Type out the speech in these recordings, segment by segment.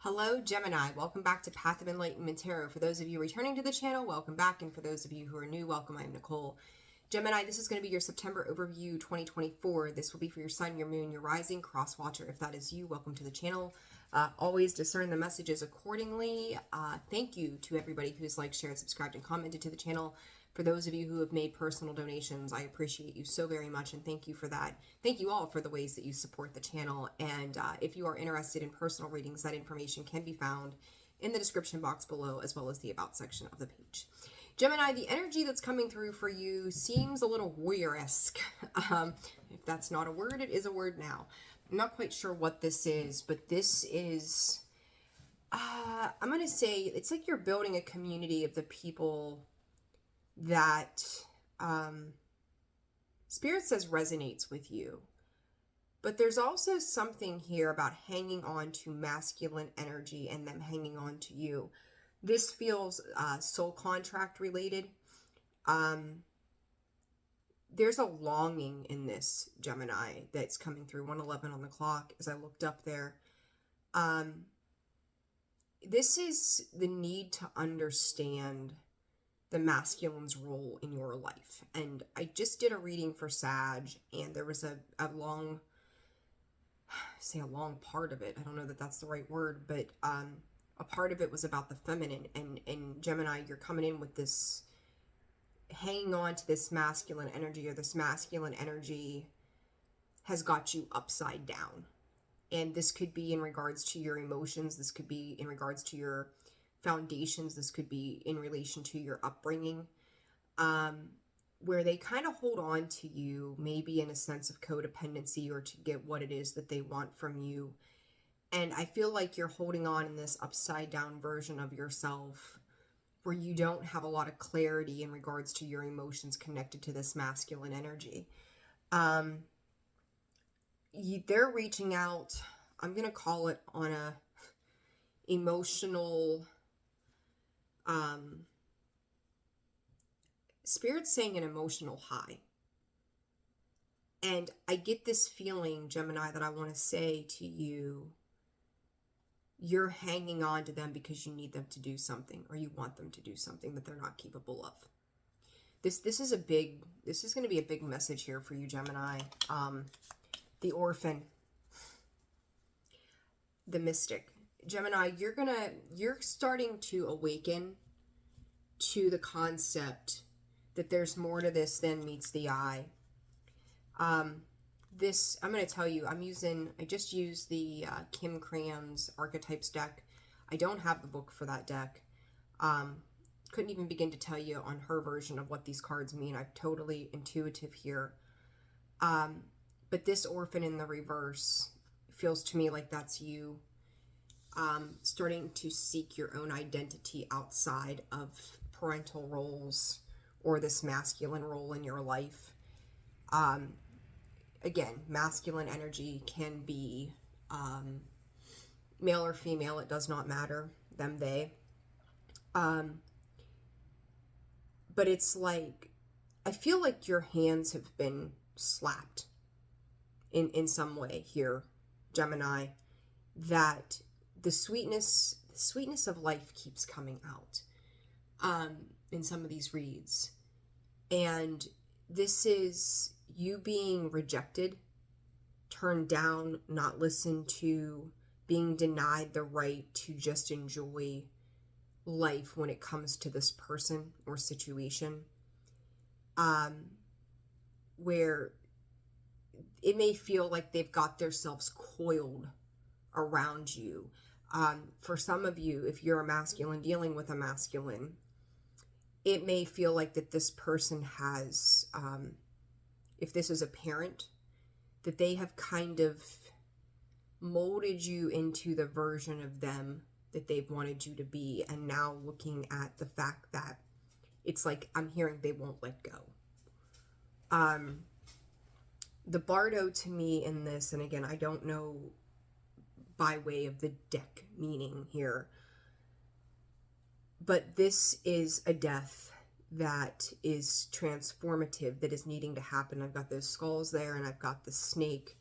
Hello, Gemini. Welcome back to Path of Enlightenment Tarot. For those of you returning to the channel, welcome back. And for those of you who are new, welcome. I'm Nicole. Gemini, this is going to be your September overview 2024. This will be for your sun, your moon, your rising, cross watcher. If that is you, welcome to the channel. Always discern the messages accordingly. Thank you to everybody who's liked, shared, subscribed, and commented to the channel. For those of you who have made personal donations, I appreciate you so very much, and thank you for that. Thank you all for the ways that you support the channel. And if you are interested in personal readings, that information can be found in the description box below, as well as the About section of the page. Gemini, the energy that's coming through for you seems a little warrior-esque. If that's not a word, it is a word now. I'm not quite sure what this is, but this is, I'm going to say, it's like you're building a community of the people that Spirit says resonates with you. But there's also something here about hanging on to masculine energy and them hanging on to you. This feels soul contract related. There's a longing in this, Gemini, that's coming through. 1:11 on the clock as I looked up there. This is the need to understand the masculine's role in your life. And I just did a reading for Sag, and there was a long part of it. I don't know that that's the right word, but a part of it was about the feminine. And Gemini, you're coming in with this, hanging on to this masculine energy, or this masculine energy has got you upside down. And this could be in regards to your emotions. This could be in regards to your foundations. This could be in relation to your upbringing, where they kind of hold on to you, maybe in a sense of codependency, or to get what it is that they want from you. And I feel like you're holding on in this upside down version of yourself where you don't have a lot of clarity in regards to your emotions connected to this masculine energy. They're reaching out, I'm going to call it on a emotional, Spirit's saying an emotional high. And I get this feeling, Gemini, that I want to say to you, you're hanging on to them because you need them to do something, or you want them to do something that they're not capable of. This is going to be a big message here for you, Gemini. The orphan, the mystic. Gemini, you're starting to awaken to the concept that there's more to this than meets the eye. I'm going to tell you, I just used the Kim Cran's Archetypes deck. I don't have the book for that deck. Couldn't even begin to tell you on her version of what these cards mean. I'm totally intuitive here. But this orphan in the reverse feels to me like that's you. Starting to seek your own identity outside of parental roles or this masculine role in your life. Again, masculine energy can be male or female. It does not matter. Them, they. But it's like, I feel like your hands have been slapped in some way here, Gemini, that the sweetness of life keeps coming out in some of these reads. And this is you being rejected, turned down, not listened to, being denied the right to just enjoy life when it comes to this person or situation, where it may feel like they've got themselves coiled around you. For some of you, if you're a masculine dealing with a masculine, it may feel like that this person has, if this is a parent, that they have kind of molded you into the version of them that they've wanted you to be. And now looking at the fact that it's like, I'm hearing they won't let go. The Bardo to me in this, and again, I don't know by way of the deck meaning here, but this is a death that is transformative, that is needing to happen. I've got those skulls there, and I've got the snake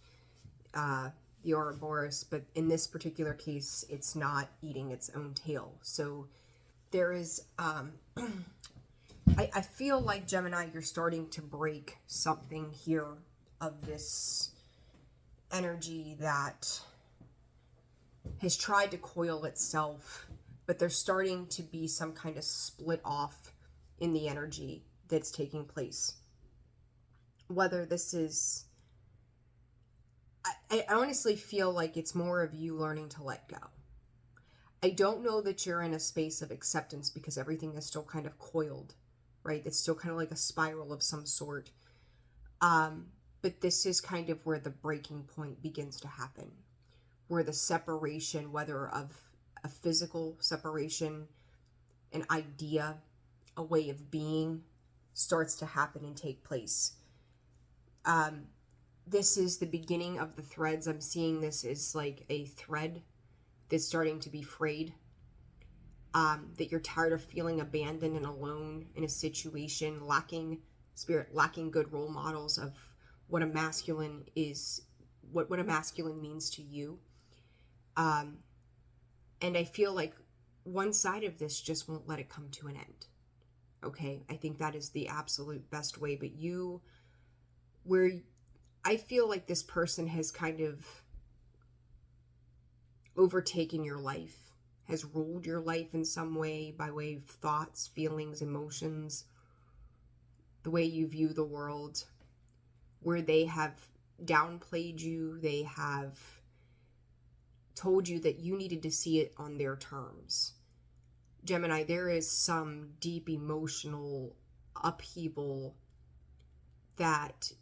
the Ouroboros, but in this particular case, it's not eating its own tail. So there is, I feel like, Gemini, you're starting to break something here of this energy that has tried to coil itself, but there's starting to be some kind of split off in the energy that's taking place. Whether this is, I honestly feel like it's more of you learning to let go. I don't know that you're in a space of acceptance because everything is still kind of coiled, right? It's still kind of like a spiral of some sort. But this is kind of where the breaking point begins to happen, where the separation, whether of a physical separation, an idea, a way of being, starts to happen and take place. This is the beginning of the threads. I'm seeing this as like a thread that's starting to be frayed. That you're tired of feeling abandoned and alone in a situation, lacking spirit, lacking good role models of what a masculine is, what a masculine means to you. And I feel like one side of this just won't let it come to an end. Okay, I think that is the absolute best way. But I feel like this person has kind of overtaken your life, has ruled your life in some way, by way of thoughts, feelings, emotions, the way you view the world, where they have downplayed you, they have told you that you needed to see it on their terms. Gemini, there is some deep emotional upheaval that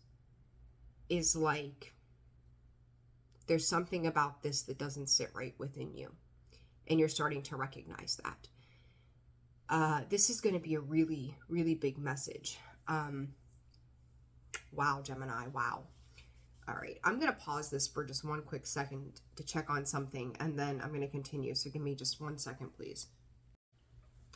is like, there's something about this that doesn't sit right within you. And you're starting to recognize that. This is going to be a really, really big message. Wow, Gemini, wow. All right, I'm going to pause this for just one quick second to check on something, and then I'm going to continue. So give me just 1 second, please.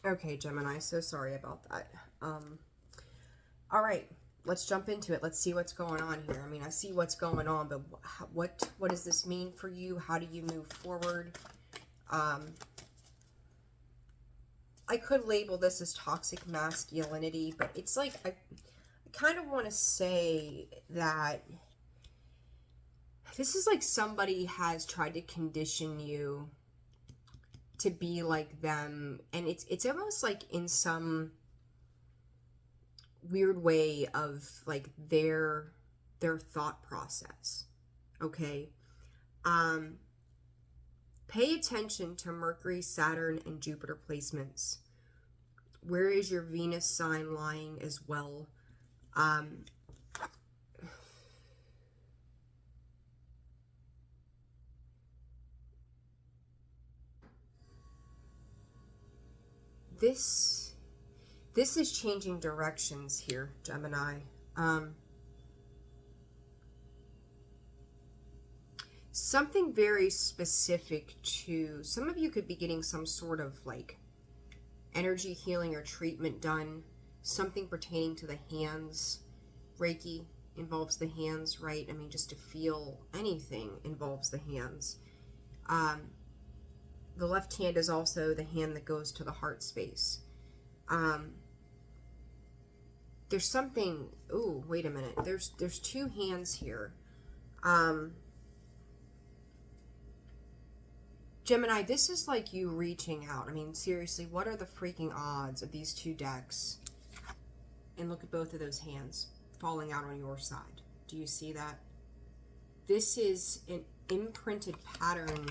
Okay, Gemini, so sorry about that. All right, let's jump into it. Let's see what's going on here. I mean, I see what's going on, but what does this mean for you? How do you move forward? I could label this as toxic masculinity, but it's like, I kind of want to say that this is like somebody has tried to condition you to be like them, and it's almost like in some weird way of like their thought process. Okay, pay attention to Mercury, Saturn, and Jupiter placements. Where is your Venus sign lying as well? This is changing directions here, Gemini. Something very specific to, some of you could be getting some sort of like energy healing or treatment done, something pertaining to the hands. Reiki involves the hands, right? I mean, just to feel anything involves the hands. The left hand is also the hand that goes to the heart space. There's something, ooh, wait a minute. There's two hands here. Gemini, this is like you reaching out. I mean, seriously, what are the freaking odds of these two decks? And look at both of those hands falling out on your side. Do you see that? This is an imprinted pattern,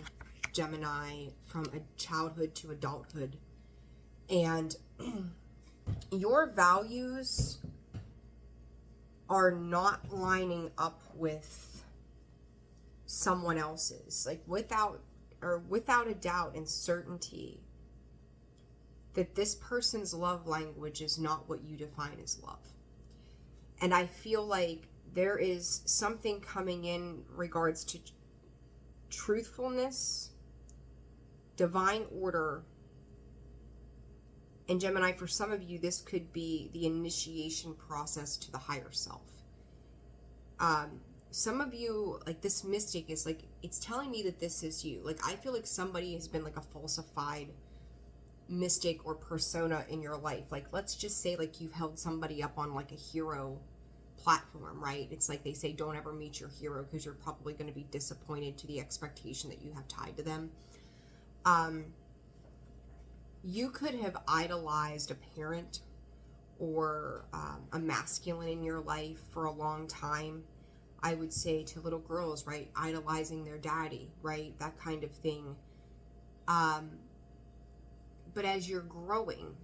Gemini, from a childhood to adulthood. And your values are not lining up with someone else's. Like without a doubt and certainty that this person's love language is not what you define as love. And I feel like there is something coming in regards to truthfulness, divine order. And Gemini, for some of you, this could be the initiation process to the higher self. some of you, like this mystic is like, it's telling me that this is you. Like, I feel like somebody has been like a falsified mystic or persona in your life. Like, let's just say like you've held somebody up on like a hero platform, right? It's like they say, don't ever meet your hero because you're probably going to be disappointed to the expectation that you have tied to them. You could have idolized a parent or a masculine in your life for a long time. I would say to little girls, right? Idolizing their daddy, right? That kind of thing. But as you're growing,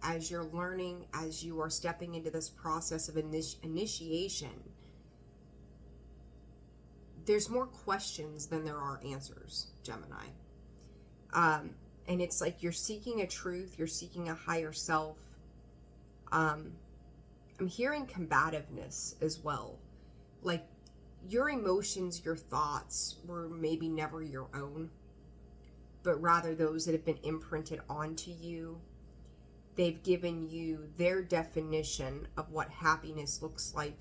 as you're learning, as you are stepping into this process of initiation, there's more questions than there are answers, Gemini. And it's like you're seeking a truth, you're seeking a higher self. I'm hearing combativeness as well. Like your emotions, your thoughts were maybe never your own, but rather those that have been imprinted onto you. They've given you their definition of what happiness looks like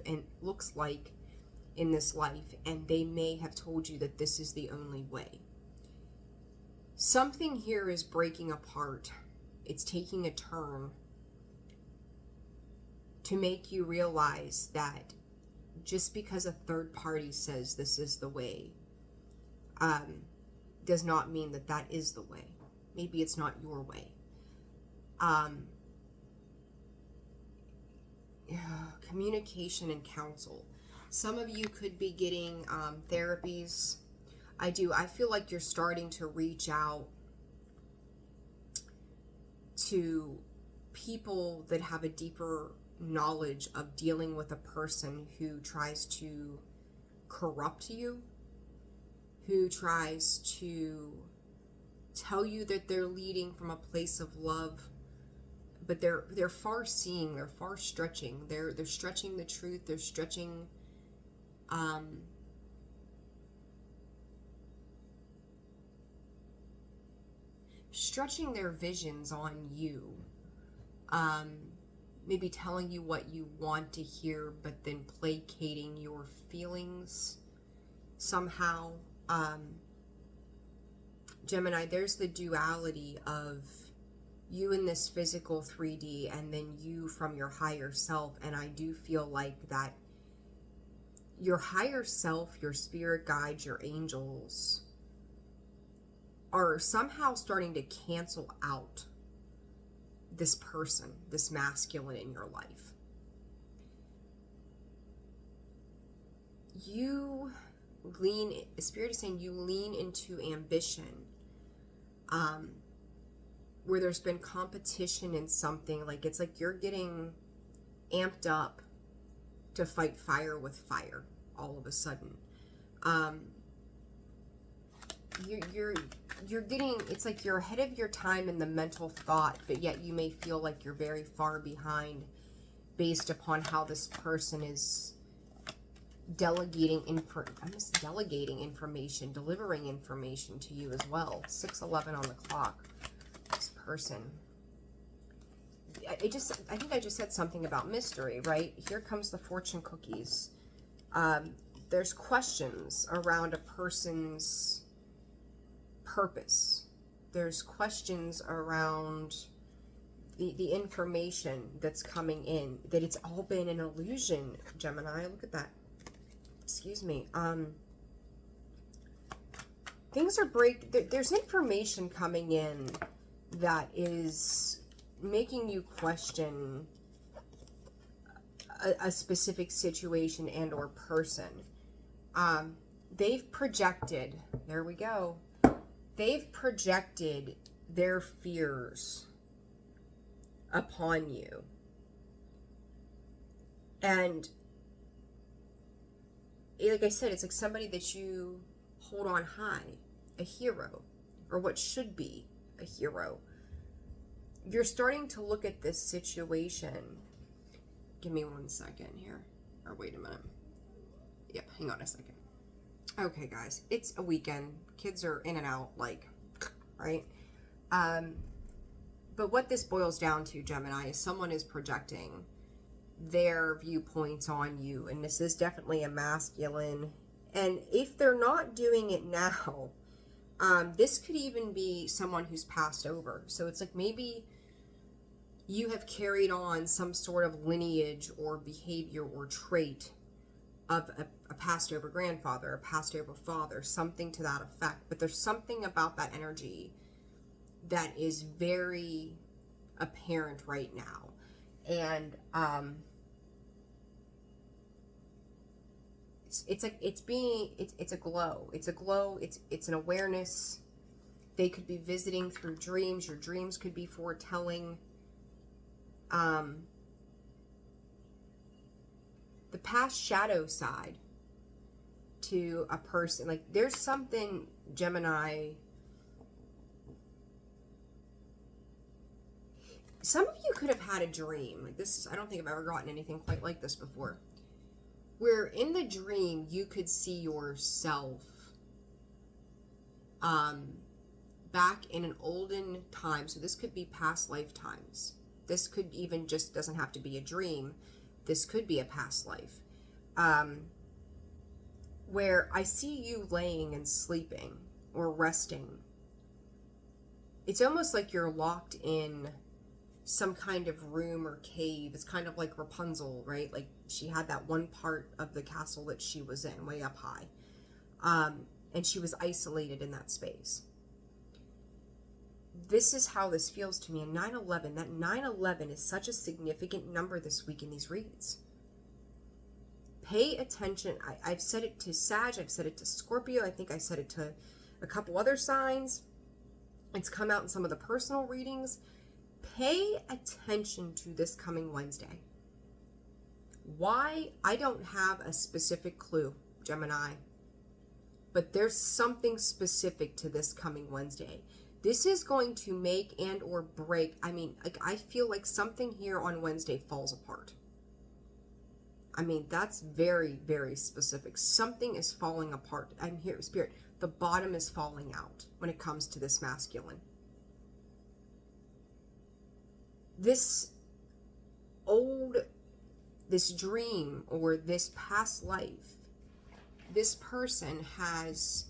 in this life, and they may have told you that this is the only way. Something here is breaking apart. It's taking a turn to make you realize that just because a third party says this is the way, does not mean that that is the way. Maybe it's not your way. Communication and counsel. Some of you could be getting therapies. I feel like you're starting to reach out to people that have a deeper knowledge of dealing with a person who tries to corrupt you, who tries to tell you that they're leading from a place of love, but they're far seeing, they're far stretching, they're stretching the truth, they're stretching stretching their visions on you. Maybe telling you what you want to hear, but then placating your feelings somehow. Gemini, there's the duality of you in this physical 3D and then you from your higher self. And I do feel like that your higher self, your spirit guides, your angels are somehow starting to cancel out this person, this masculine in your life. Spirit is saying you lean into ambition, where there's been competition in something. Like it's like you're getting amped up to fight fire with fire all of a sudden. You're getting, it's like you're ahead of your time in the mental thought, but yet you may feel like you're very far behind based upon how this person is delegating information, delivering information to you as well. 6:11 on the clock. This person. I think I just said something about mystery, right? Here comes the fortune cookies. There's questions around a person's purpose. There's questions around the information that's coming in, that it's all been an illusion, Gemini. Look at that. Excuse me. Things are there's information coming in that is making you question a specific situation and or person. They've projected, there we go. They've projected their fears upon you. And like I said, it's like somebody that you hold on high, a hero, or what should be a hero. You're starting to look at this situation. Give me 1 second here. Or wait a minute. Yep, hang on a second. Okay, guys, it's a weekend. Kids are in and out, like, right? But what this boils down to, Gemini, is someone is projecting their viewpoints on you. And this is definitely a masculine. And if they're not doing it now, this could even be someone who's passed over. So it's like maybe you have carried on some sort of lineage or behavior or trait of a passed over grandfather, a passed over father, something to that effect. But there's something about that energy that is very apparent right now. And it's like it's a glow. It's a glow. It's an awareness. They could be visiting through dreams. Your dreams could be foretelling. The past shadow side to a person. Like there's something, Gemini. Some of you could have had a dream. Like this is, I don't think I've ever gotten anything quite like this before. Where in the dream you could see yourself back in an olden time. So this could be past lifetimes. This could even just doesn't have to be a dream. This could be a past life. Where I see you laying and sleeping or resting. It's almost like you're locked in some kind of room or cave. It's kind of like Rapunzel, right? Like she had that one part of the castle that she was in way up high. And she was isolated in that space. This is how this feels to me. And 9/11, that 9/11 is such a significant number this week in these reads. Pay attention. I've said it to Sag. I've said it to Scorpio. I think I said it to a couple other signs. It's come out in some of the personal readings. Pay attention to this coming Wednesday. Why? I don't have a specific clue, Gemini. But there's something specific to this coming Wednesday. This is going to make and or break. I mean, like I feel like something here on Wednesday falls apart. I mean, that's very, very specific. Something is falling apart. I'm here, Spirit. The bottom is falling out when it comes to this masculine. This dream or this past life, this person has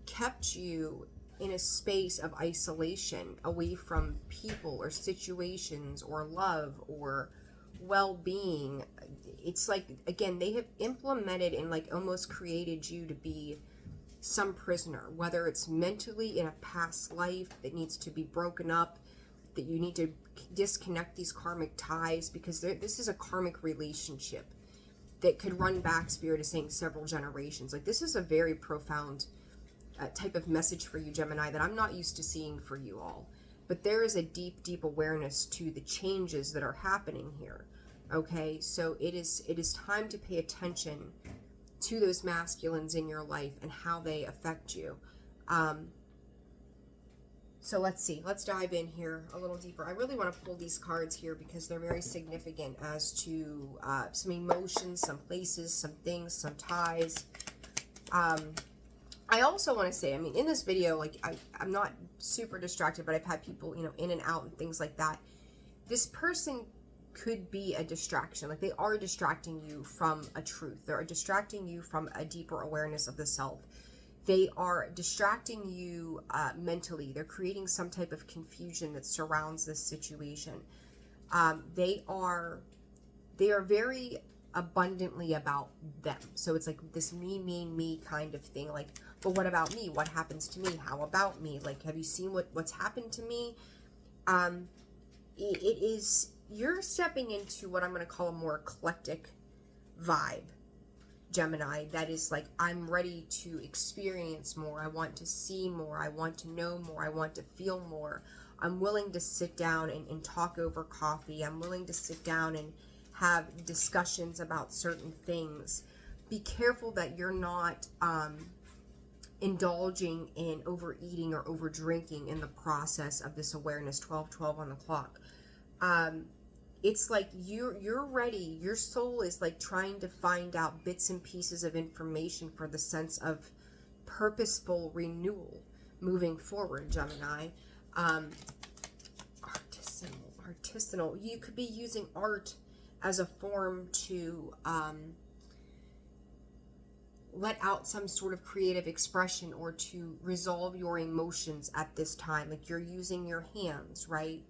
kept you in a space of isolation, away from people or situations or love or well-being. It's like, again, they have implemented and like almost created you to be some prisoner, whether it's mentally in a past life that needs to be broken up, that you need to disconnect these karmic ties, because this is a karmic relationship that could run back, Spirit is saying, several generations. Like this is a very profound type of message for you, Gemini, that I'm not used to seeing for you all. But there is a deep, deep awareness to the changes that are happening here. Okay, so it is time to pay attention to those masculines in your life and how they affect you. So let's see. Let's dive in here a little deeper. I really want to pull these cards here because they're very significant as to some emotions, some places, some things, some ties. I also want to say, I mean, in this video, like I'm not super distracted, but I've had people, you know, in and out and things like that. This person could be a distraction. Like they are distracting you from a truth. They're distracting you from a deeper awareness of the self. They are distracting you mentally. They're creating some type of confusion that surrounds this situation. They are very abundantly about them. So it's like this me kind of thing. Like, but what about me? What happens to me? How about me? Like, have you seen what's happened to me? It is, you're stepping into what I'm going to call a more eclectic vibe, Gemini, that is like, I'm ready to experience more. I want to see more. I want to know more. I want to feel more. I'm willing to sit down and talk over coffee. I'm willing to sit down and have discussions about certain things. Be careful that you're not indulging in overeating or over drinking in the process of this awareness. 12:12 on the clock. It's like you're ready. Your soul is like trying to find out bits and pieces of information for the sense of purposeful renewal moving forward, Gemini. Artisanal. You could be using art as a form to let out some sort of creative expression or to resolve your emotions at this time. Like you're using your hands, right?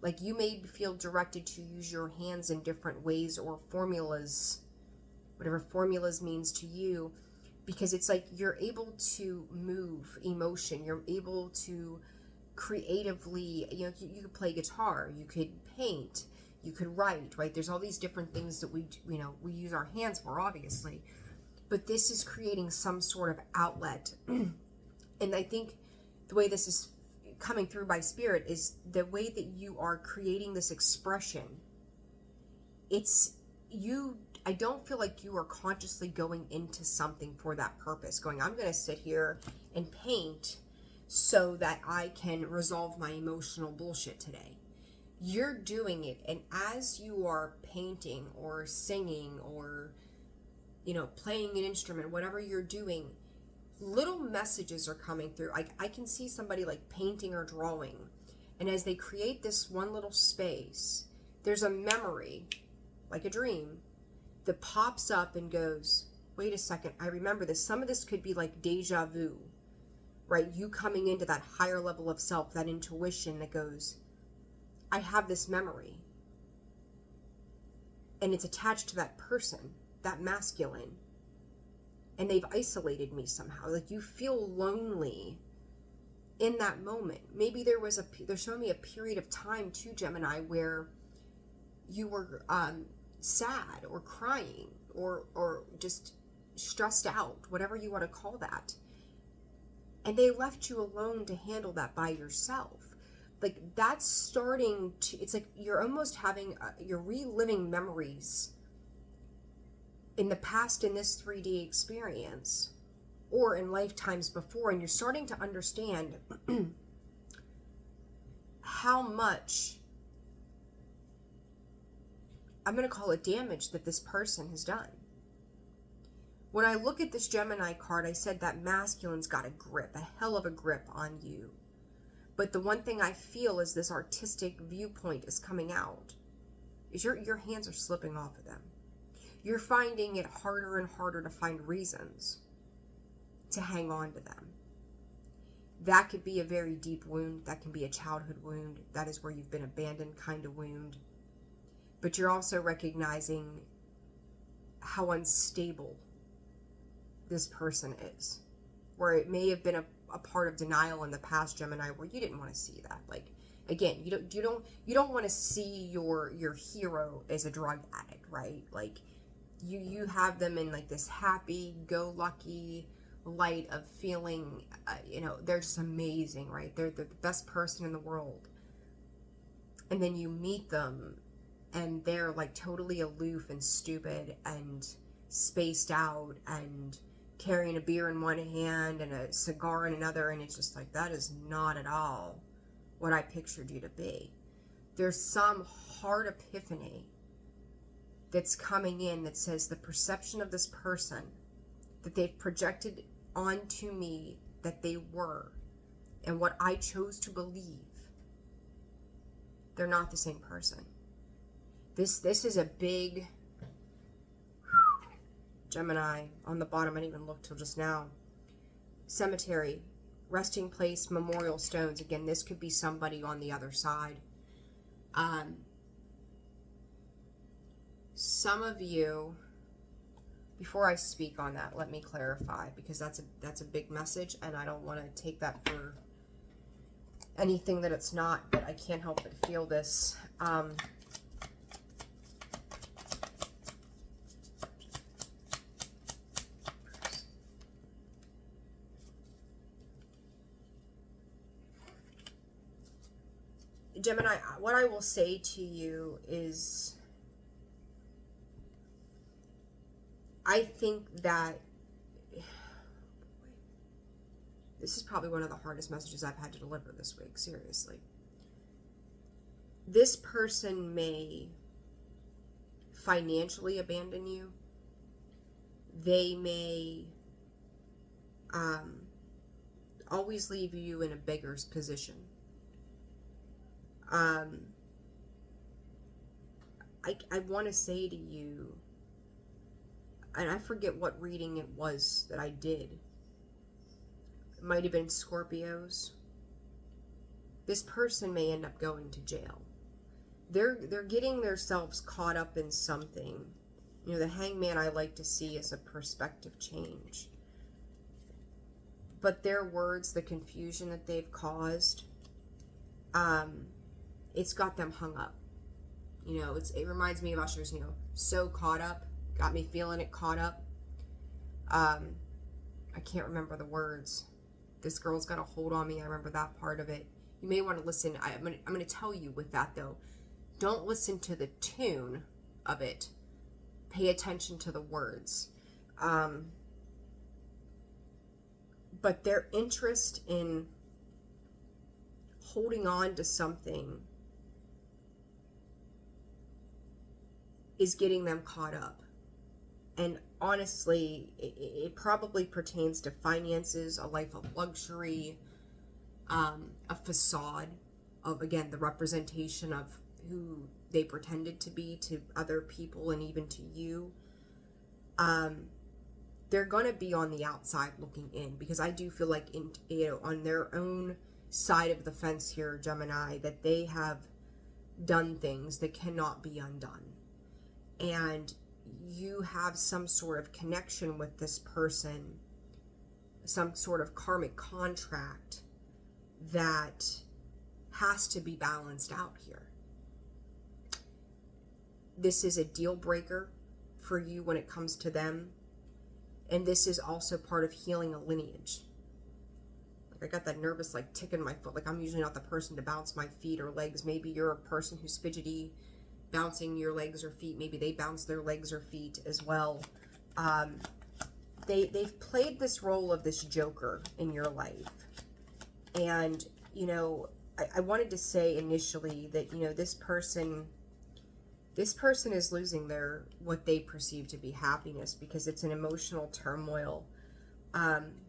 Like you may feel directed to use your hands in different ways or formulas, whatever formulas means to you, because it's like you're able to move emotion. You're able to creatively, you know, you could play guitar, you could paint, you could write, right? There's all these different things that we, you know, we use our hands for, obviously. But this is creating some sort of outlet. And I think the way this is coming through by spirit is the way that you are creating this expression. It's you, I don't feel like you are consciously going into something for that purpose, going, I'm going to sit here and paint so that I can resolve my emotional bullshit today. You're doing it, and as you are painting or singing or, you know, playing an instrument, whatever you're doing, little messages are coming through. I can see somebody like painting or drawing, and as they create this one little space, there's a memory, like a dream, that pops up and goes, wait a second, I remember this. Some of this could be like deja vu, right? You coming into that higher level of self, that intuition that goes, I have this memory, and it's attached to that person, that masculine, and they've isolated me somehow. Like you feel lonely in that moment. Maybe they're showing me a period of time too, Gemini, where you were sad or crying or just stressed out, whatever you want to call that. And they left you alone to handle that by yourself. Like that's starting to, it's like you're almost having, you're reliving memories in the past in this 3D experience or in lifetimes before, and you're starting to understand how much, I'm going to call it damage, that this person has done. When I look at this Gemini card, I said that masculine's got a grip, a hell of a grip on you. But the one thing I feel is this artistic viewpoint is coming out, is your hands are slipping off of them. You're finding it harder and harder to find reasons to hang on to them. That could be a very deep wound. That can be a childhood wound. That is where you've been abandoned kind of wound. But you're also recognizing how unstable this person is. Where it may have been a part of denial in the past, Gemini, where you didn't want to see that. Like, again, you don't want to see your hero as a drug addict, right? Like, you have them in like this happy-go-lucky light of feeling, you know, they're just amazing, right? They're the best person in the world. And then you meet them and they're like totally aloof and stupid and spaced out and carrying a beer in one hand and a cigar in another, and it's just like, that is not at all what I pictured you to be. There's some hard epiphany that's coming in that says the perception of this person that they've projected onto me that they were, and what I chose to believe, they're not the same person. This is a big Gemini on the bottom. I didn't even look till just now. Cemetery, resting place, memorial stones. Again, this could be somebody on the other side. Some of you, before I speak on that, let me clarify, because that's a big message, and I don't want to take that for anything that it's not, but I can't help but feel this. Gemini, what I will say to you is, I think that this is probably one of the hardest messages I've had to deliver this week, seriously. This person may financially abandon you. They may always leave you in a beggar's position. I want to say to you, and I forget what reading it was that I did. It might have been Scorpios. This person may end up going to jail. They're getting themselves caught up in something. You know, the Hangman I like to see as a perspective change. But their words, the confusion that they've caused, it's got them hung up. You know, it reminds me of Usher's, you know, so caught up. Got me feeling it caught up. I can't remember the words. This girl's got a hold on me. I remember that part of it. You may want to listen. I'm going to tell you with that, though. Don't listen to the tune of it. Pay attention to the words. But their interest in holding on to something is getting them caught up. And honestly, it probably pertains to finances, a life of luxury, a facade of, again, the representation of who they pretended to be to other people and even to you. They're going to be on the outside looking in, because I do feel like on their own side of the fence here, Gemini, that they have done things that cannot be undone. And you have some sort of connection with this person, some sort of karmic contract that has to be balanced out here. This is a deal breaker for you when it comes to them. And this is also part of healing a lineage. Like, I got that nervous, like, tick in my foot. Like, I'm usually not the person to bounce my feet or legs. Maybe you're a person who's fidgety, bouncing your legs or feet. Maybe they bounce their legs or feet as well. They've played this role of this joker in your life. And, you know, I wanted to say initially that, you know, this person is losing what they perceive to be happiness, because it's an emotional turmoil.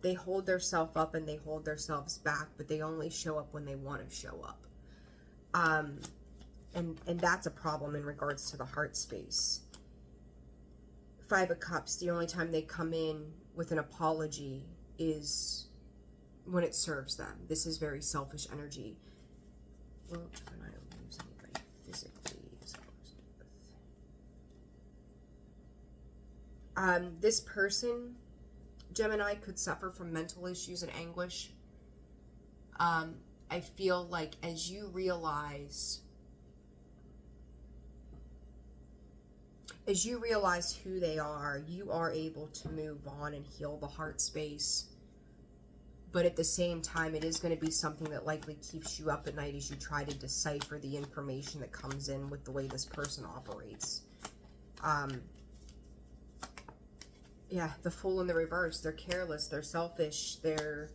They hold themselves up and they hold themselves back, but they only show up when they want to show up. And that's a problem in regards to the heart space. Five of Cups, the only time they come in with an apology is when it serves them. This is very selfish energy. Well, Gemini don't lose anybody physically. This person, Gemini, could suffer from mental issues and anguish. I feel like as you realize who they are, you are able to move on and heal the heart space. But at the same time, it is going to be something that likely keeps you up at night as you try to decipher the information that comes in with the way this person operates. Yeah, the Fool in the reverse. They're careless, they're selfish, they're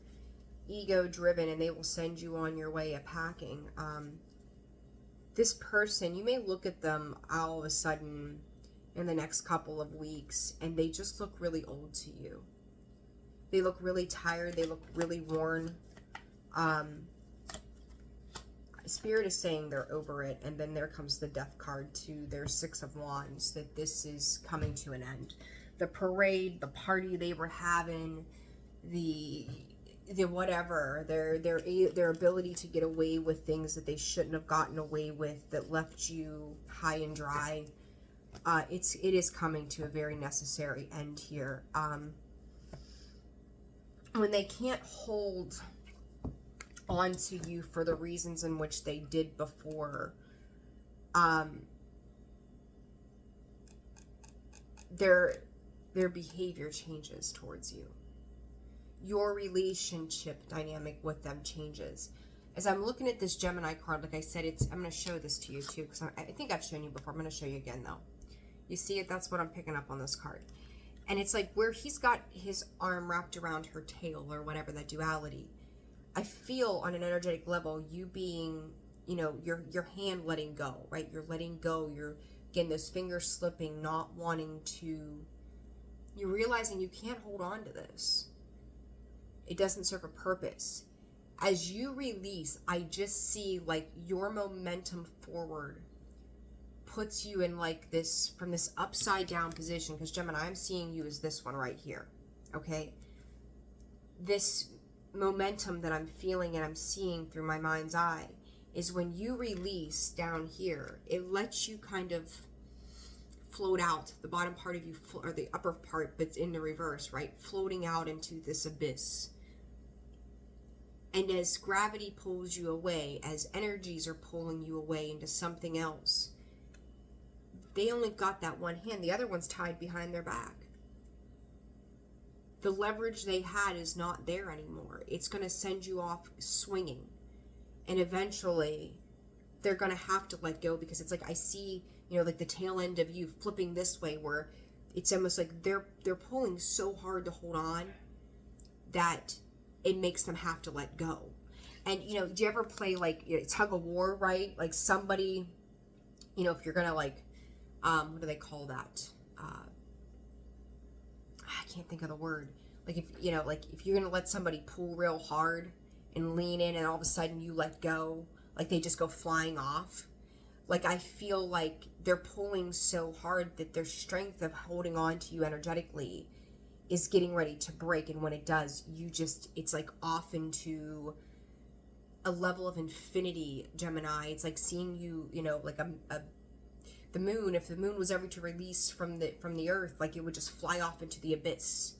ego-driven, and they will send you on your way a packing. This person, you may look at them all of a sudden in the next couple of weeks, and they just look really old to you. They look really tired. They look really worn. Spirit is saying they're over it, and then there comes the Death card to their Six of Wands, that this is coming to an end. The parade, the party they were having, the whatever, their ability to get away with things that they shouldn't have gotten away with, that left you high and dry. It is coming to a very necessary end here. When they can't hold on to you for the reasons in which they did before, their behavior changes towards you. Your relationship dynamic with them changes. As I'm looking at this Gemini card, like I said, I'm going to show this to you too, because I think I've shown you before. I'm going to show you again though. You see it? That's what I'm picking up on this card. And it's like where he's got his arm wrapped around her tail or whatever, that duality. I feel on an energetic level, you being, you know, your hand letting go, right? You're letting go. You're, again, those fingers slipping, not wanting to, you're realizing you can't hold on to this. It doesn't serve a purpose. As you release, I just see like your momentum forward puts you in like this, from this upside down position, because Gemini, I'm seeing you as this one right here, okay? This momentum that I'm feeling and I'm seeing through my mind's eye is when you release down here, it lets you kind of float out, the bottom part of you, or the upper part, but in the reverse, right? Floating out into this abyss. And as gravity pulls you away, as energies are pulling you away into something else, they only got that one hand. The other one's tied behind their back. The leverage they had is not there anymore. It's going to send you off swinging. And eventually, they're going to have to let go, because it's like, I see, you know, like the tail end of you flipping this way, where it's almost like they're pulling so hard to hold on that it makes them have to let go. And, you know, do you ever play like, you know, tug of war, right? Like somebody, you know, if you're going to like, what do they call that? I can't think of the word. Like if, you know, like if you're going to let somebody pull real hard and lean in, and all of a sudden you let go, like they just go flying off. Like I feel like they're pulling so hard that their strength of holding on to you energetically is getting ready to break. And when it does, you just, it's like off into a level of infinity, Gemini. It's like seeing you, you know, like the moon, if the moon was ever to release from the earth, like it would just fly off into the abyss,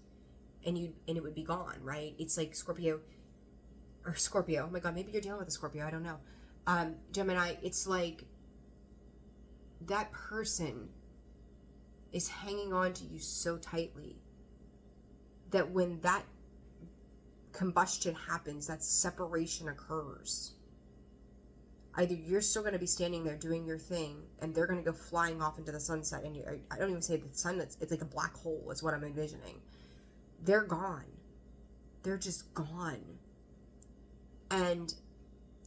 and it would be gone, right? It's like Scorpio. Oh my God, maybe you're dealing with a Scorpio, I don't know. Gemini, it's like that person is hanging on to you so tightly that when that combustion happens, that separation occurs, either you're still going to be standing there doing your thing, and they're going to go flying off into the sunset, and I don't even say the sun, it's like a black hole is what I'm envisioning. They're gone. They're just gone. And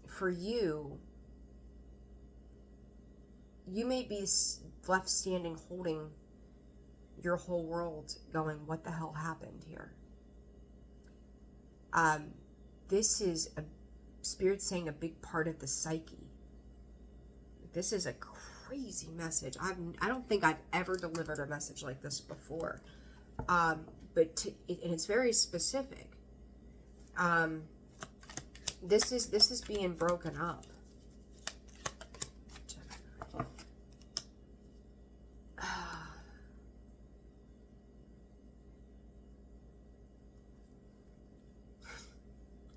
for you, you may be left standing holding your whole world going, what the hell happened here? This is a spirit saying a big part of the psyche. This is a crazy message. I don't think I've ever delivered a message like this before. And it's very specific. This is being broken up.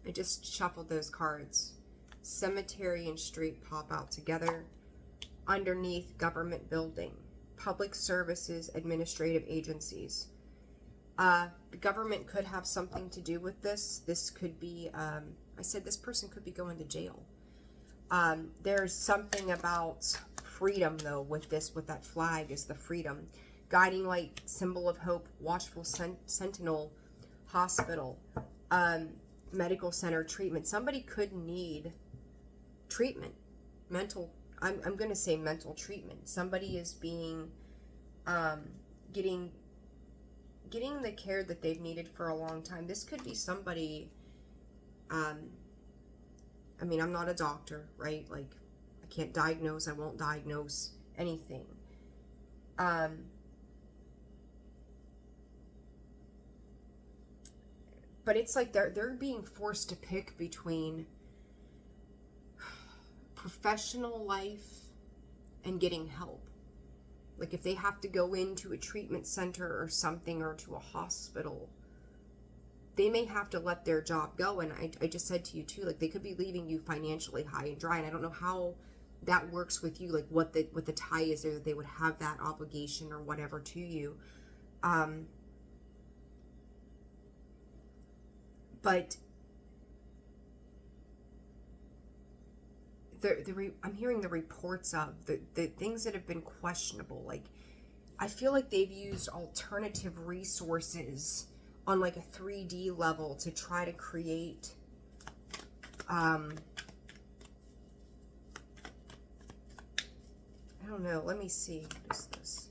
I just shuffled those cards. Cemetery and street pop out together. Underneath, government building. Public services, administrative agencies. The government could have something to do with this. This could be, I said this person could be going to jail. There's something about freedom, though, with that flag is the freedom. Guiding light, symbol of hope, watchful sentinel, hospital, medical center, treatment. Somebody could need treatment, mental, I'm going to say mental treatment. Somebody is being, getting the care that they've needed for a long time. This could be somebody, I mean, I'm not a doctor, right? Like, I can't diagnose, I won't diagnose anything. But it's like they're being forced to pick between professional life and getting help. Like if they have to go into a treatment center or something, or to a hospital, they may have to let their job go. And I just said to you too, like they could be leaving you financially high and dry. And I don't know how that works with you, like what the tie is there, that they would have that obligation or whatever to you. But I'm hearing the reports of the things that have been questionable. Like, I feel like they've used alternative resources on like a 3D level to try to create, I don't know, let me see, what is this?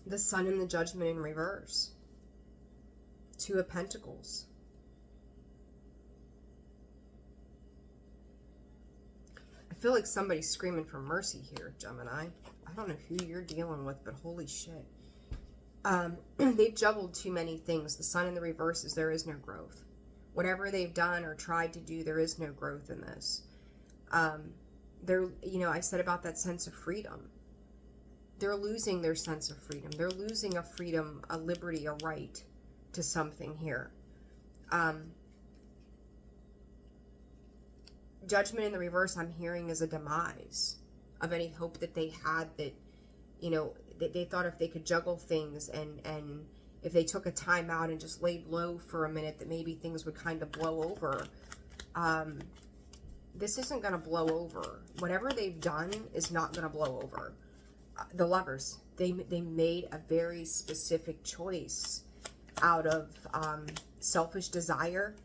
The Sun and the Judgment in reverse. Two of Pentacles. I feel like somebody's screaming for mercy here, Gemini. I don't know who you're dealing with, but holy shit. They've juggled too many things. The sun in the reverse is there is no growth. Whatever they've done or tried to do, there is no growth in this. I said about that sense of freedom. They're losing their sense of freedom. They're losing a freedom, a liberty, a right to something here. Judgment in the reverse, I'm hearing, is a demise of any hope that they had, that, that they thought if they could juggle things and if they took a time out and just laid low for a minute, that maybe things would kind of blow over. This isn't going to blow over. Whatever they've done is not going to blow over. The Lovers, they made a very specific choice out of selfish desire.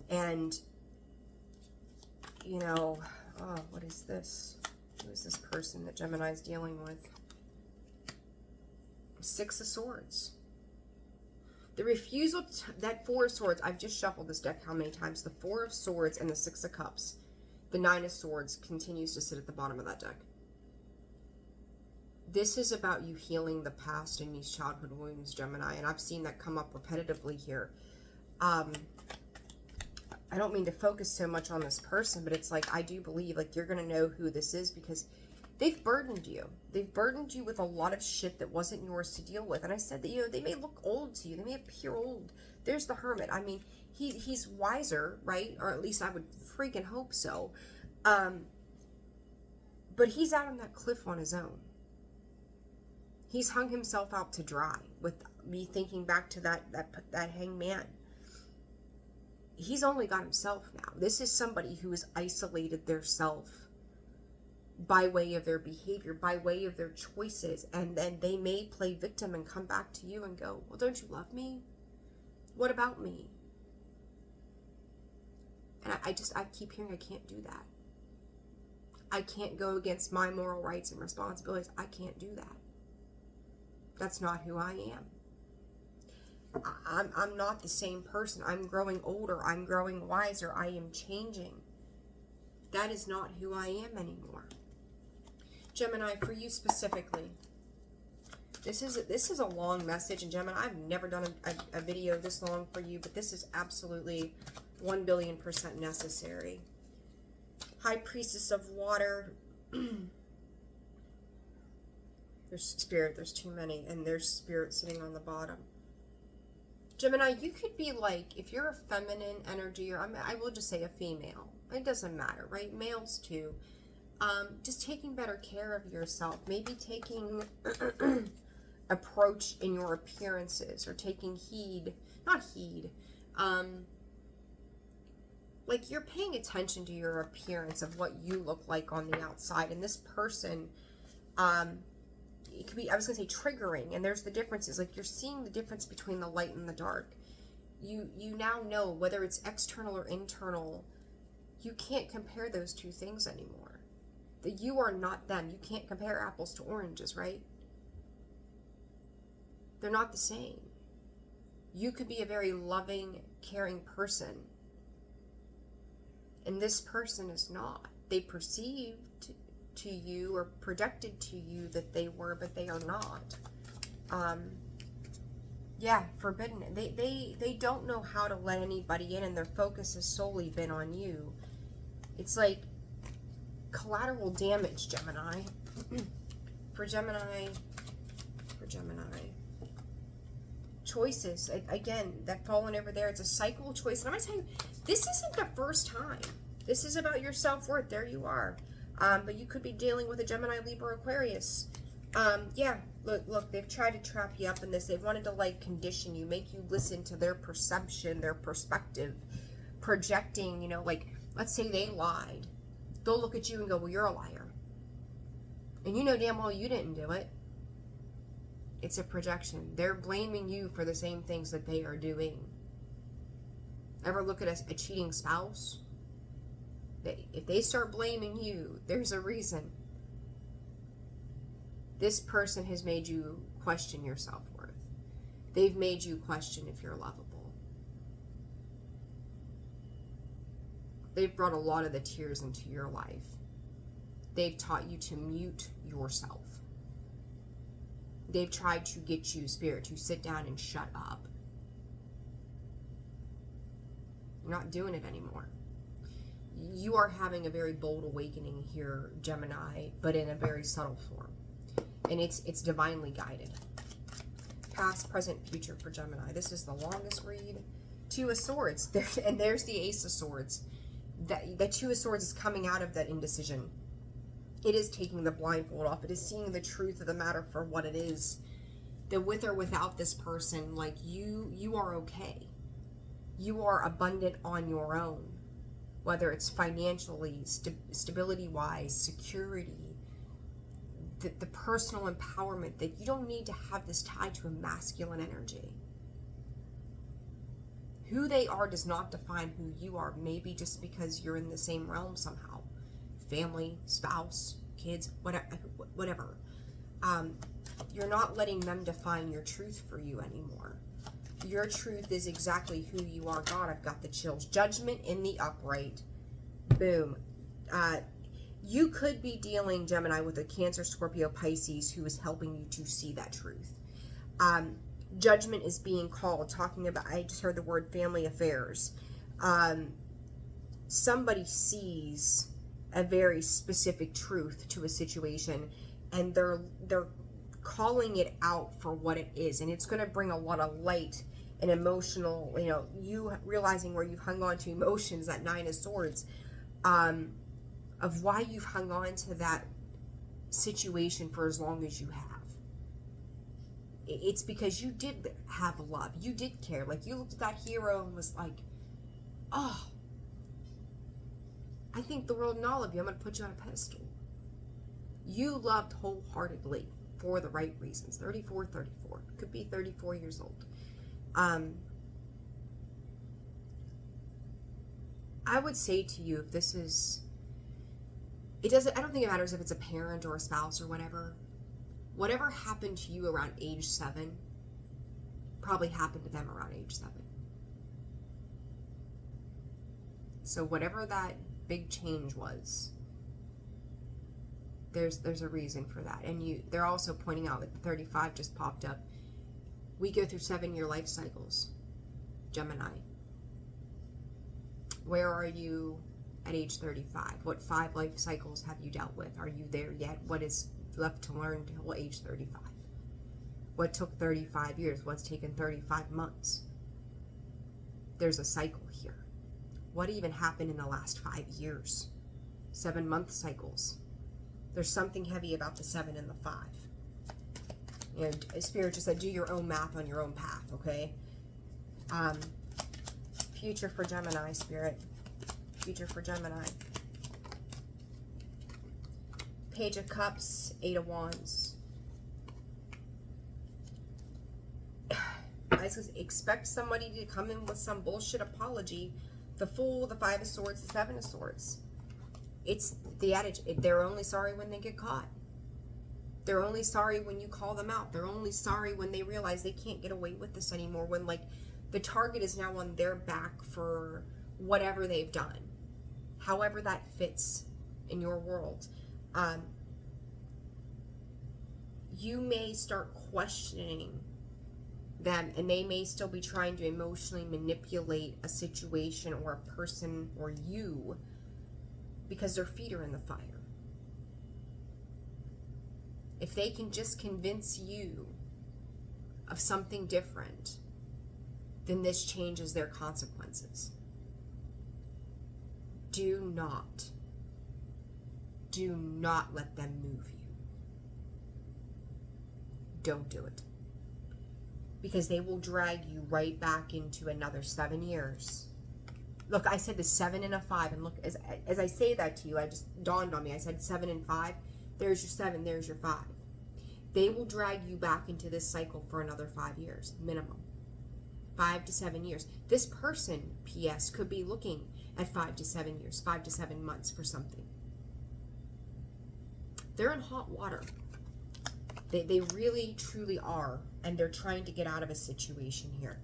And, what is this? Who is this person that Gemini is dealing with? Six of Swords. The refusal, that Four of Swords, I've just shuffled this deck how many times? The Four of Swords and the Six of Cups. The Nine of Swords continues to sit at the bottom of that deck. This is about you healing the past and these childhood wounds, Gemini, and I've seen that come up repetitively here. I don't mean to focus so much on this person, but it's like, I do believe, like, you're going to know who this is because they've burdened you. They've burdened you with a lot of shit that wasn't yours to deal with. And I said that, they may look old to you. They may appear old. There's the Hermit. I mean, he's wiser, right? Or at least I would freaking hope so. But he's out on that cliff on his own. He's hung himself out to dry, with me thinking back to that hangman. He's only got himself now. This is somebody who has isolated their self by way of their behavior, by way of their choices. And then they may play victim and come back to you and go, well, don't you love me? What about me? And I keep hearing I can't do that. I can't go against my moral rights and responsibilities. I can't do that. That's not who I am. I'm not the same person. I'm growing older. I'm growing wiser. I am changing. That is not who I am anymore. Gemini, for you specifically, this is a long message. And Gemini, I've never done a video this long for you, but this is absolutely 1,000,000,000% necessary. High Priestess of Water. There's Spirit. There's too many. And there's Spirit sitting on the bottom. Gemini, you could be like, if you're a feminine energy, or I will just say a female. It doesn't matter, right? Males too. Just taking better care of yourself. Maybe taking approach in your appearances, or taking heed. Not heed. Like, you're paying attention to your appearance of what you look like on the outside. And this person, it could be, I was going to say triggering, and there's the differences. Like, you're seeing the difference between the light and the dark. You now know whether it's external or internal. You can't compare those two things anymore. That you are not them. You can't compare apples to oranges, right? They're not the same. You could be a very loving, caring person, and this person is not. They perceived to you or projected to you that they were, but they are not. Yeah, forbidden. They don't know how to let anybody in, and their focus has solely been on you. It's like collateral damage, Gemini. For Gemini. Choices. Again, that fallen over there, it's a cycle of choice. And I'm going to tell you, this isn't the first time. This is about your self-worth. There you are. But you could be dealing with a Gemini, Libra, Aquarius. Yeah, look, they've tried to trap you up in this. They wanted to, like, condition you, make you listen to their perception, their perspective, projecting, like, let's say they lied. They'll look at you and go, well, you're a liar. And you know damn well you didn't do it. It's a projection. They're blaming you for the same things that they are doing. Ever look at a cheating spouse? If they start blaming you, there's a reason. This person has made you question your self-worth. They've made you question if you're lovable. They've brought a lot of the tears into your life. They've taught you to mute yourself. They've tried to get you, Spirit, to sit down and shut up. You're not doing it anymore. You are having a very bold awakening here, Gemini, but in a very subtle form. And it's divinely guided. Past, present, future for Gemini. This is the longest read. Two of Swords. And there's the Ace of Swords. That Two of Swords is coming out of that indecision. It is taking the blindfold off. It is seeing the truth of the matter for what it is. That with or without this person, like you are okay. You are abundant on your own. Whether it's financially, stability-wise, security, the personal empowerment, that you don't need to have this tied to a masculine energy. Who they are does not define who you are, maybe just because you're in the same realm somehow. Family, spouse, kids, whatever. You're not letting them define your truth for you anymore. Your truth is exactly who you are. God, I've got the chills. Judgment in the upright. Boom. You could be dealing, Gemini, with a Cancer, Scorpio, Pisces who is helping you to see that truth. Judgment is being called, talking about, I just heard the word family affairs. Somebody sees a very specific truth to a situation, and they're calling it out for what it is, and it's going to bring a lot of light and emotional, you realizing where you've hung on to emotions, that Nine of Swords, of why you've hung on to that situation for as long as you have. It's because you did have love. You did care. Like, you looked at that hero and was like, oh, I think the world and all of you. I'm going to put you on a pedestal. You loved wholeheartedly for the right reasons. 34. Could be 34 years old. I would say to you, if this is, I don't think it matters if it's a parent or a spouse or whatever happened to you around age 7 probably happened to them around age 7. So whatever that big change was, there's a reason for that. And they're also pointing out that the 35 just popped up. We go through 7-year life cycles, Gemini. Where are you at age 35? What 5 life cycles have you dealt with? Are you there yet? What is left to learn till age 35? What took 35 years? What's taken 35 months? There's a cycle here. What even happened in the last 5 years? 7-month cycles. There's something heavy about the 7 and the 5. Spirit just said, do your own math on your own path, okay? Future for Gemini, Spirit. Future for Gemini. Page of Cups, 8 of Wands. I just expect somebody to come in with some bullshit apology. The Fool, the 5 of Swords, the 7 of Swords. It's the adage, they're only sorry when they get caught. They're only sorry when you call them out. They're only sorry when they realize they can't get away with this anymore. When, like, the target is now on their back for whatever they've done. However that fits in your world. You may start questioning them, and they may still be trying to emotionally manipulate a situation or a person or you because their feet are in the fire. If they can just convince you of something different, then this changes their consequences. Do not let them move you. Don't do it. Because they will drag you right back into another 7 years. Look, I said the 7 and a 5, and look, as I say that to you, I just dawned on me. I said 7 and 5. There's your 7, there's your 5. They will drag you back into this cycle for another 5 years, minimum. 5 to 7 years. This person, P.S., could be looking at 5 to 7 years, 5 to 7 months for something. They're in hot water. They really, truly are, and they're trying to get out of a situation here.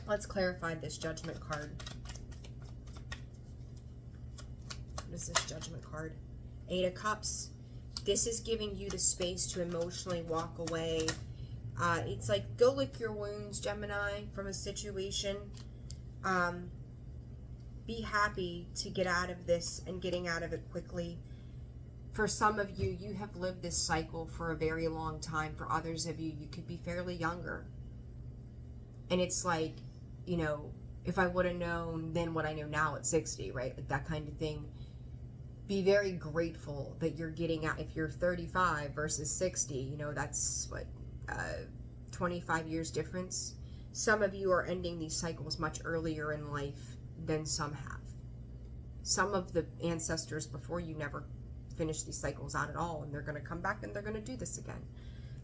Let's clarify this Judgment card. is this Judgment card? 8 of Cups. This is giving you the space to emotionally walk away. It's like, go lick your wounds, Gemini, from a situation. Be happy to get out of this and getting out of it quickly. For some of you, you have lived this cycle for a very long time. For others of you, you could be fairly younger. And it's like, you know, if I would have known then what I know now at 60, right? Like that kind of thing. Be very grateful that you're getting out. If you're 35 versus 60, you know, that's what, 25 years difference. Some of you are ending these cycles much earlier in life than some have. Some of the ancestors before you never finished these cycles out at all, and they're going to come back and they're going to do this again.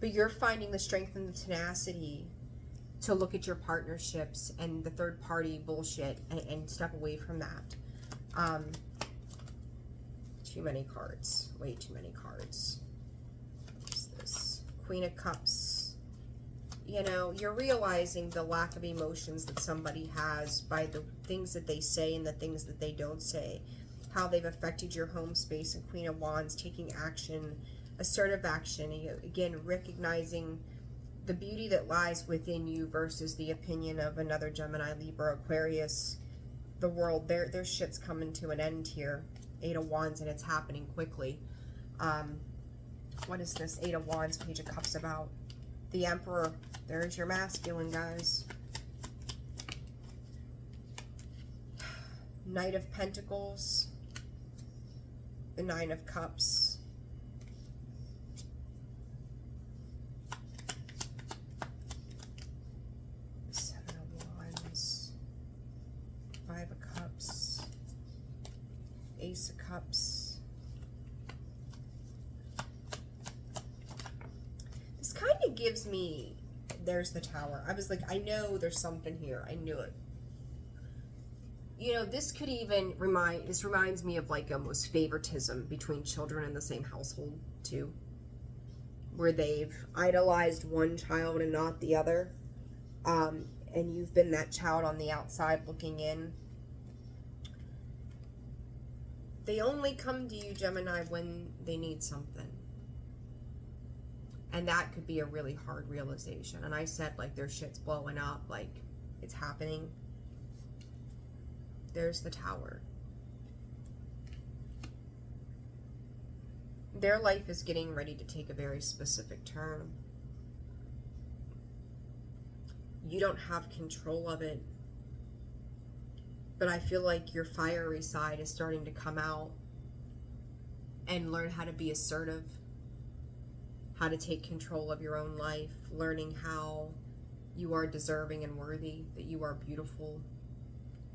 But you're finding the strength and the tenacity to look at your partnerships and the third party bullshit and step away from that. Too many cards. Way too many cards. What is this? Queen of Cups. You know, you're realizing the lack of emotions that somebody has by the things that they say and the things that they don't say. How they've affected your home space. And Queen of Wands, taking action, assertive action. Again, recognizing the beauty that lies within you versus the opinion of another Gemini, Libra, Aquarius. The world, their shit's coming to an end here. 8 of Wands, and it's happening quickly. What is this 8 of Wands, Page of Cups about? The Emperor. There's your masculine, guys. Knight of Pentacles. The 9 of Cups. The 7 of Wands. 5 of Cups. Ace of Cups. This kind of gives me, there's the Tower. I was like, I know there's something here. I knew it. You know, this could even reminds me of like almost favoritism between children in the same household too, where they've idolized one child and not the other. And you've been that child on the outside looking in. They only come to you, Gemini, when they need something. And that could be a really hard realization. And I said, like, their shit's blowing up. Like, it's happening. There's the Tower. Their life is getting ready to take a very specific turn. You don't have control of it. But I feel like your fiery side is starting to come out and learn how to be assertive, how to take control of your own life, learning how you are deserving and worthy, that you are beautiful.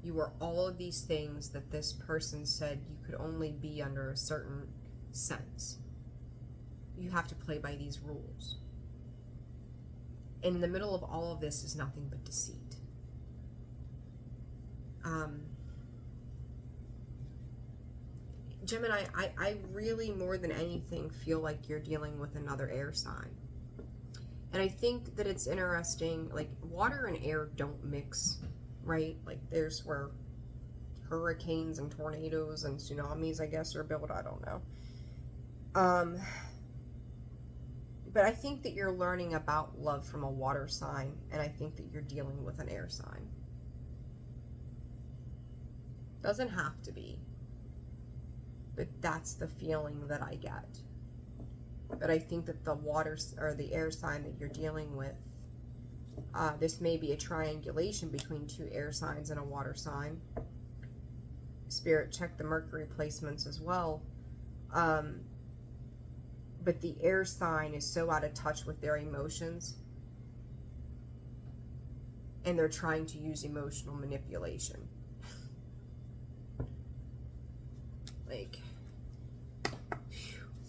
You are all of these things that this person said you could only be under a certain sense. You have to play by these rules. And in the middle of all of this is nothing but deceit. Gemini, I really, more than anything, feel like you're dealing with another air sign. And I think that it's interesting, like, water and air don't mix, right? Like, there's where hurricanes and tornadoes and tsunamis, I guess, are built. I don't know. But I think that you're learning about love from a water sign, and I think that you're dealing with an air sign. Doesn't have to be, but that's the feeling that I get. But I think that the water or the air sign that you're dealing with, this may be a triangulation between two air signs and a water sign. Spirit, check the Mercury placements as well. But the air sign is so out of touch with their emotions, and they're trying to use emotional manipulation. Like,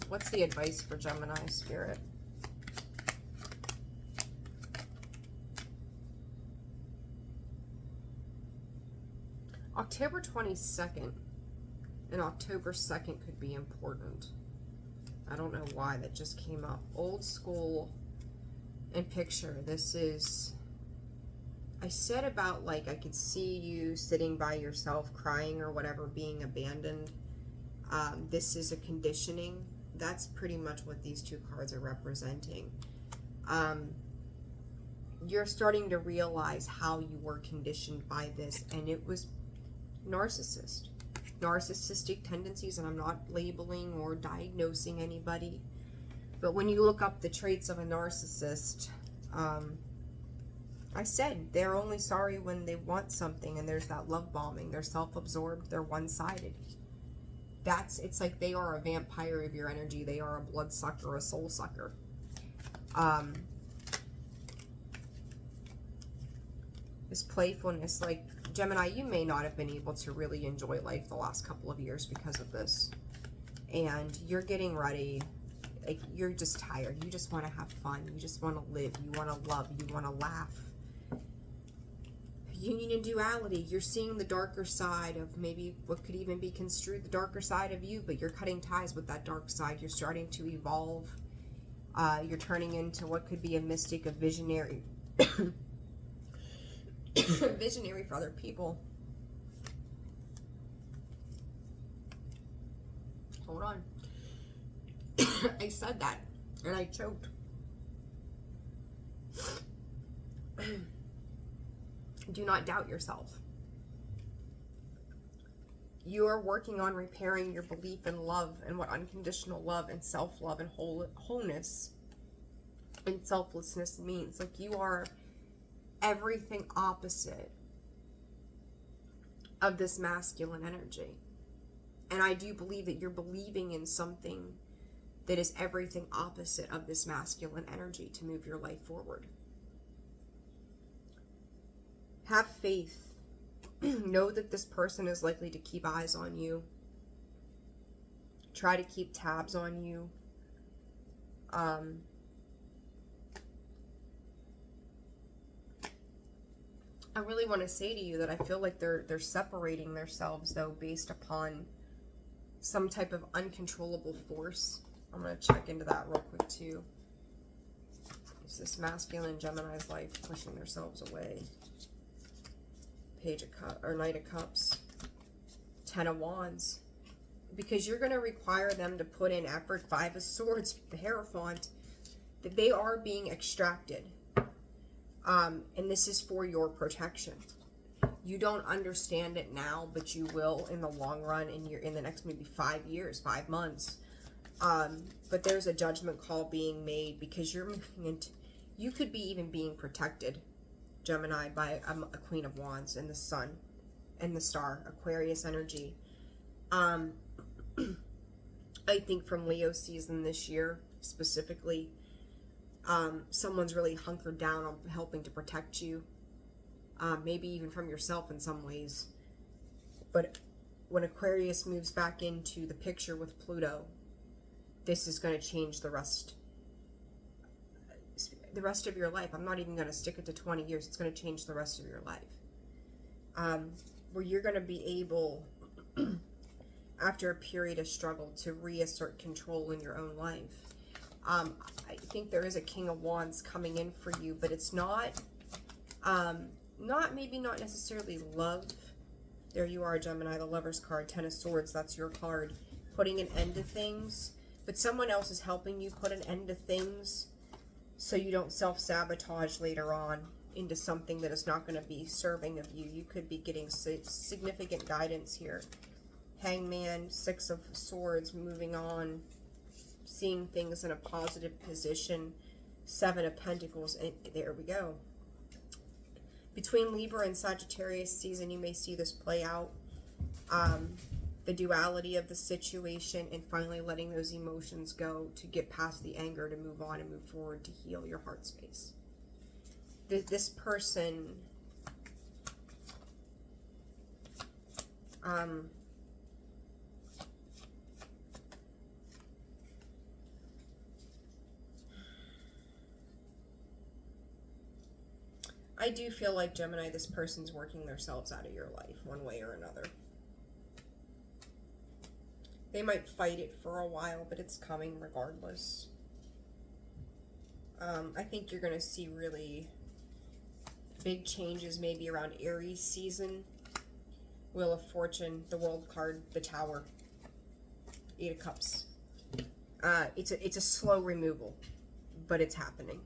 what's the advice for Gemini, Spirit? October 22nd and October 2nd could be important. I don't know why that just came up. Old school and picture. This is, I said about, like, I could see you sitting by yourself crying or whatever, being abandoned. This is a conditioning. That's pretty much what these two cards are representing. You're starting to realize how you were conditioned by this, and it was narcissistic tendencies, and I'm not labeling or diagnosing anybody, but when you look up the traits of a narcissist, I said they're only sorry when they want something, and there's that love bombing. They're self-absorbed, they're one-sided. It's like they are a vampire of your energy. They are a blood sucker, a soul sucker. This playfulness, like Gemini, you may not have been able to really enjoy life the last couple of years because of this. And you're getting ready. Like, you're just tired. You just want to have fun. You just want to live. You want to love. You want to laugh. Union and duality. You're seeing the darker side of maybe what could even be construed the darker side of you, but you're cutting ties with that dark side. You're starting to evolve. You're turning into what could be a mystic, a visionary. Visionary for other people. Hold on. I said that and I choked. Do not doubt yourself. You are working on repairing your belief in love and what unconditional love and self-love and wholeness and selflessness means. Like, you are everything opposite of this masculine energy. And I do believe that you're believing in something that is everything opposite of this masculine energy to move your life forward. Have faith. Know that this person is likely to keep eyes on you. Try to keep tabs on you. I really want to say to you that I feel like they're separating themselves, though, based upon some type of uncontrollable force. I'm going to check into that real quick, too. Is this masculine Gemini's life pushing themselves away? Page of Cups, or Knight of Cups. 10 of Wands. Because you're going to require them to put in effort. 5 of Swords, the Hierophant. That they are being extracted. And this is for your protection. You don't understand it now, but you will in the long run, in the next maybe 5 years, 5 months. But there's a judgment call being made because you're moving into, you could be even being protected, Gemini, by a Queen of Wands and the Sun and the Star, Aquarius energy. I think from Leo season this year specifically, someone's really hunkered down on helping to protect you, maybe even from yourself in some ways. But when Aquarius moves back into the picture with Pluto, this is going to change the rest of your life. I'm not even going to stick it to 20 years. It's going to change the rest of your life. Where you're going to be able, after a period of struggle, to reassert control in your own life. I think there is a King of Wands coming in for you, but it's not maybe not necessarily love. There you are, Gemini, the Lover's card, 10 of Swords, that's your card. Putting an end to things, but someone else is helping you put an end to things so you don't self-sabotage later on into something that is not going to be serving of you. You could be getting significant guidance here. Hangman, 6 of Swords, moving on. Seeing things in a positive position. 7 of Pentacles, and there we go. Between Libra and Sagittarius season, you may see this play out. The duality of the situation, and finally letting those emotions go to get past the anger, to move on and move forward, to heal your heart space. This person, I do feel like, Gemini, this person's working themselves out of your life one way or another. They might fight it for a while, but it's coming regardless. I think you're going to see really big changes maybe around Aries season. Wheel of Fortune, the World card, the Tower. Eight of Cups. It's a slow removal, but it's happening.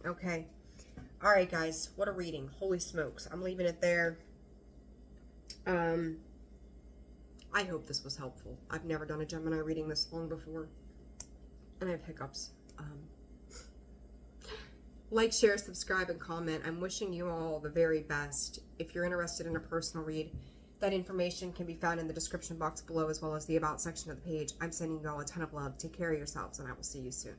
Okay. All right, guys. What a reading. Holy smokes. I'm leaving it there. I hope this was helpful. I've never done a Gemini reading this long before, and I have hiccups. Like, share, subscribe, and comment. I'm wishing you all the very best. If you're interested in a personal read, that information can be found in the description box below, as well as the About section of the page. I'm sending you all a ton of love. Take care of yourselves, and I will see you soon.